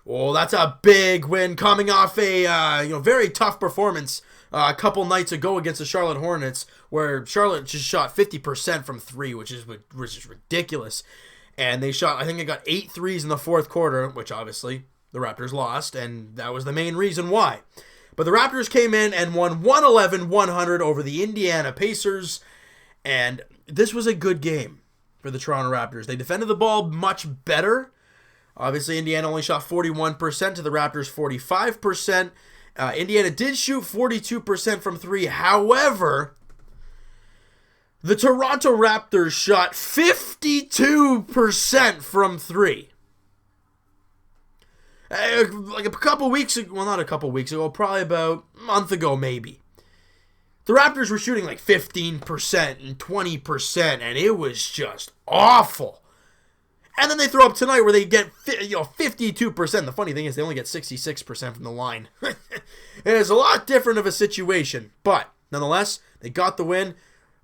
Oh, that's a big win coming off a very tough performance a couple nights ago against the Charlotte Hornets, where Charlotte just shot 50% from three, which is ridiculous. And they shot, I think they got 8 threes in the fourth quarter, which obviously the Raptors lost, and that was the main reason why. But the Raptors came in and won 111-100 over the Indiana Pacers, and this was a good game for the Toronto Raptors. They defended the ball much better. Obviously, Indiana only shot 41% to the Raptors' 45%. Indiana did shoot 42% from three. However, the Toronto Raptors shot 52% from three. Like a couple weeks ago, well, not a couple weeks ago, probably about a month ago maybe. The Raptors were shooting like 15% and 20%, and it was just awful. And then they throw up tonight where they get 52%. The funny thing is they only get 66% from the line. It is a lot different of a situation. But nonetheless, they got the win.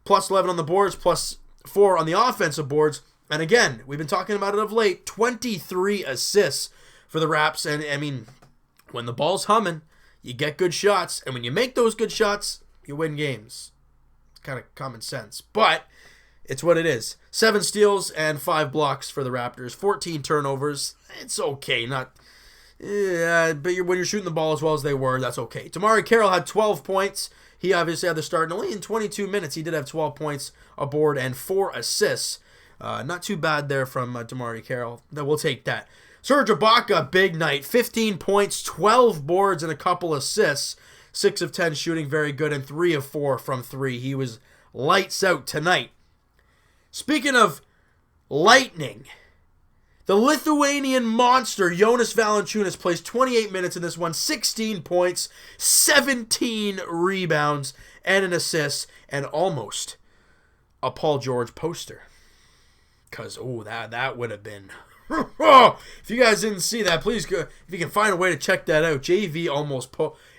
Plus 11 on the boards, plus 4 on the offensive boards. And again, we've been talking about it of late, 23 assists for the Raps. And I mean, when the ball's humming, you get good shots. And when you make those good shots, you win games. It's kind of common sense. But it's what it is. 7 steals and 5 blocks for the Raptors. 14 turnovers. It's okay. But when you're shooting the ball as well as they were, that's okay. Damari Carroll had 12 points. He obviously had the start. And only in 22 minutes, he did have 12 points aboard and 4 assists. Not too bad there from Damari Carroll. We'll take that. Serge Ibaka, big night. 15 points, 12 boards, and a couple assists. 6 of 10 shooting, very good, and 3 of 4 from 3. He was lights out tonight. Speaking of lightning, the Lithuanian monster Jonas Valanciunas plays 28 minutes in this one, 16 points, 17 rebounds, and an assist, and almost a Paul George poster. Because, that would have been... If you guys didn't see that, please go. If you can find a way to check that out. JV almost...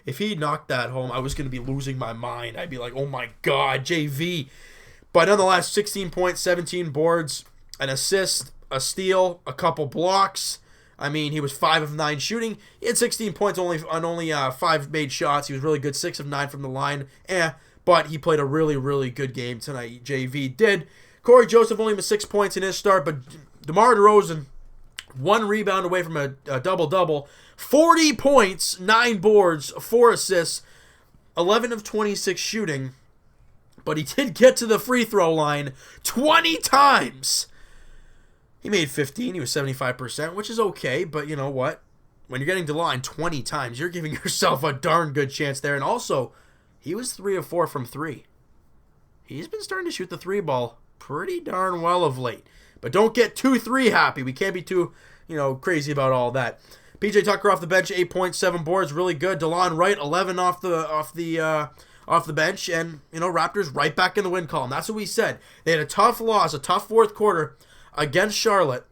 If he knocked that home, I was going to be losing my mind. I'd be like, oh my God, JV... But nonetheless, 16 points, 17 boards, an assist, a steal, a couple blocks. I mean, he was 5 of 9 shooting. He had 16 points on only 5 made shots. He was really good, 6 of 9 from the line. But he played a really, really good game tonight. JV did. Corey Joseph only with 6 points in his start, but DeMar DeRozan, 1 rebound away from a double-double. 40 points, 9 boards, 4 assists, 11 of 26 shooting. But he did get to the free throw line 20 times. He made 15. He was 75%, which is okay. But you know what? When you're getting to the line 20 times, you're giving yourself a darn good chance there. And also, he was 3 of 4 from 3. He's been starting to shoot the 3 ball pretty darn well of late. But don't get too 3 happy. We can't be too, crazy about all that. PJ Tucker off the bench, 8.7 boards, really good. DeLon Wright, 11 off the bench, and, Raptors right back in the win column. That's what we said. They had a tough loss, a tough fourth quarter against Charlotte,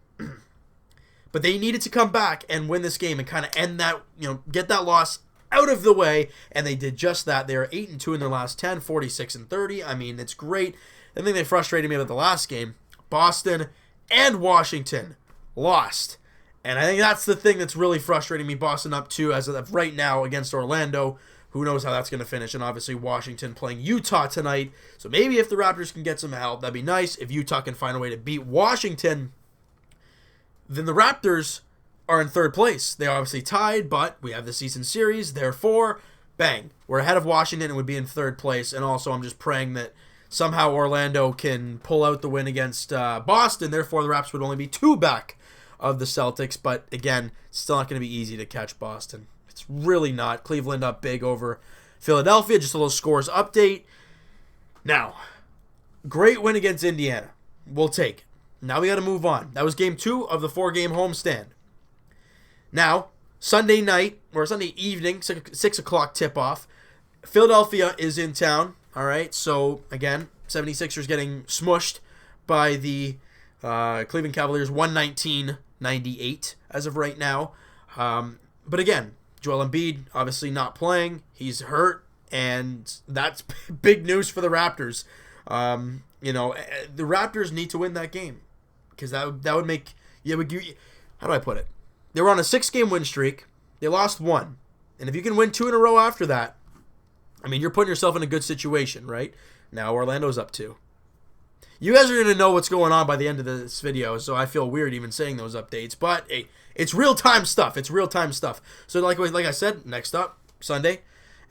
but they needed to come back and win this game and kind of end that, get that loss out of the way, and they did just that. They are 8-2 in their last 10, 46-30. I mean, it's great. The thing that frustrated me about the last game, Boston and Washington lost. And I think that's the thing that's really frustrating me. Boston up 2 as of right now against Orlando. Who knows how that's going to finish. And obviously Washington playing Utah tonight. So maybe if the Raptors can get some help, that'd be nice. If Utah can find a way to beat Washington, then the Raptors are in third place. They are obviously tied, but we have the season series. Therefore, bang, we're ahead of Washington and would be in third place. And also I'm just praying that somehow Orlando can pull out the win against Boston. Therefore, the Raps would only be 2 back of the Celtics. But again, still not going to be easy to catch Boston. It's really not. Cleveland up big over Philadelphia. Just a little scores update. Now, great win against Indiana. We'll take it. Now we got to move on. That was game 2 of the 4-game homestand. Now, Sunday night, or Sunday evening, 6 o'clock tip-off. Philadelphia is in town. All right, so again, 76ers getting smushed by the Cleveland Cavaliers 119-98 as of right now. But again, Joel Embiid obviously not playing. He's hurt, and that's big news for the Raptors. The Raptors need to win that game because that would make how do I put it? They were on a 6-game win streak. They lost 1. And if you can win 2 in a row after that, I mean, you're putting yourself in a good situation, right? Now Orlando's up 2. You guys are going to know what's going on by the end of this video, so I feel weird even saying those updates. But, hey, it's real-time stuff. It's real-time stuff. So, like I said, next up, Sunday.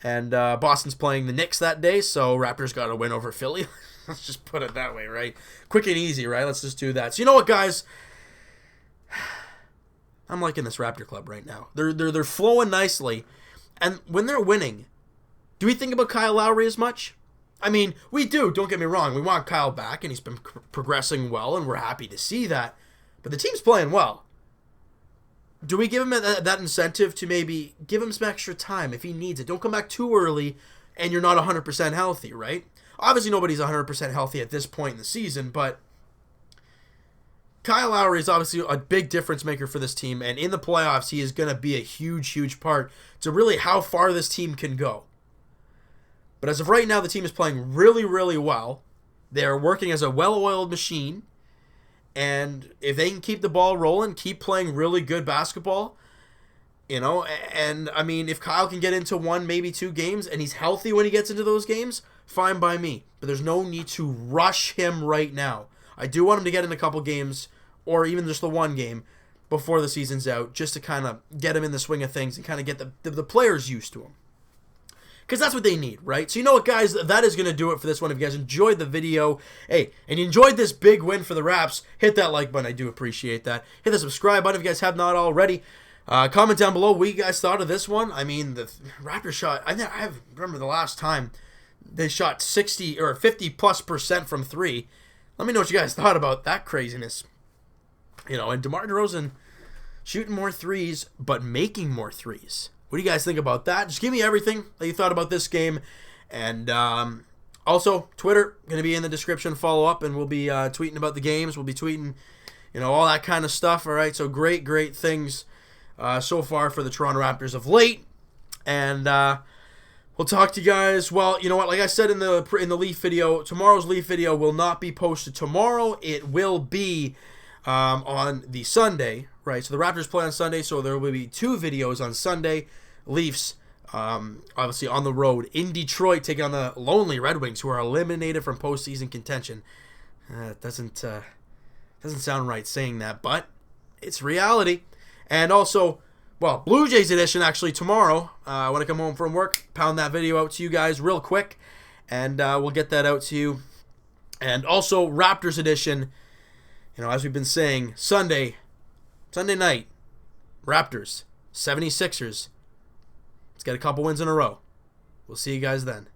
And Boston's playing the Knicks that day, so Raptors got to win over Philly. Let's just put it that way, right? Quick and easy, right? Let's just do that. So, you know what, guys? I'm liking this Raptor club right now. They're flowing nicely. And when they're winning, do we think about Kyle Lowry as much? I mean, we do. Don't get me wrong. We want Kyle back, and he's been progressing well, and we're happy to see that. But the team's playing well. Do we give him that incentive to maybe give him some extra time if he needs it? Don't come back too early and you're not 100% healthy, right? Obviously, nobody's 100% healthy at this point in the season, but Kyle Lowry is obviously a big difference maker for this team, and in the playoffs, he is going to be a huge, huge part to really how far this team can go. But as of right now, the team is playing really, really well. They're working as a well-oiled machine. And if they can keep the ball rolling, keep playing really good basketball, and I mean, if Kyle can get into 1, maybe 2 games, and he's healthy when he gets into those games, fine by me. But there's no need to rush him right now. I do want him to get in a couple games, or even just the 1 game, before the season's out, just to kind of get him in the swing of things and kind of get the players used to him. Because that's what they need, right? So you know what, guys? That is going to do it for this one. If you guys enjoyed the video, hey, and you enjoyed this big win for the Raps, hit that like button. I do appreciate that. Hit the subscribe button if you guys have not already. Comment down below what you guys thought of this one. I mean, the Raptors shot, I remember the last time they shot 60 or 50+% from 3. Let me know what you guys thought about that craziness. And DeMar DeRozan shooting more threes, but making more threes. What do you guys think about that? Just give me everything that you thought about this game. And also, Twitter, going to be in the description. Follow up, and we'll be tweeting about the games. We'll be tweeting, all that kind of stuff. All right, so great things so far for the Toronto Raptors of late. And we'll talk to you guys. Well, you know what? Like I said in the Leaf video, tomorrow's Leaf video will not be posted tomorrow. It will be on the Sunday, right? So the Raptors play on Sunday, so there will be 2 videos on Sunday. Leafs, obviously on the road in Detroit, taking on the lonely Red Wings, who are eliminated from postseason contention. It doesn't sound right saying that, but it's reality. And also, well, Blue Jays edition actually tomorrow. When I come home from work, pound that video out to you guys real quick, and we'll get that out to you. And also Raptors edition, as we've been saying, Sunday night, Raptors, 76ers. Let's get a couple wins in a row. We'll see you guys then.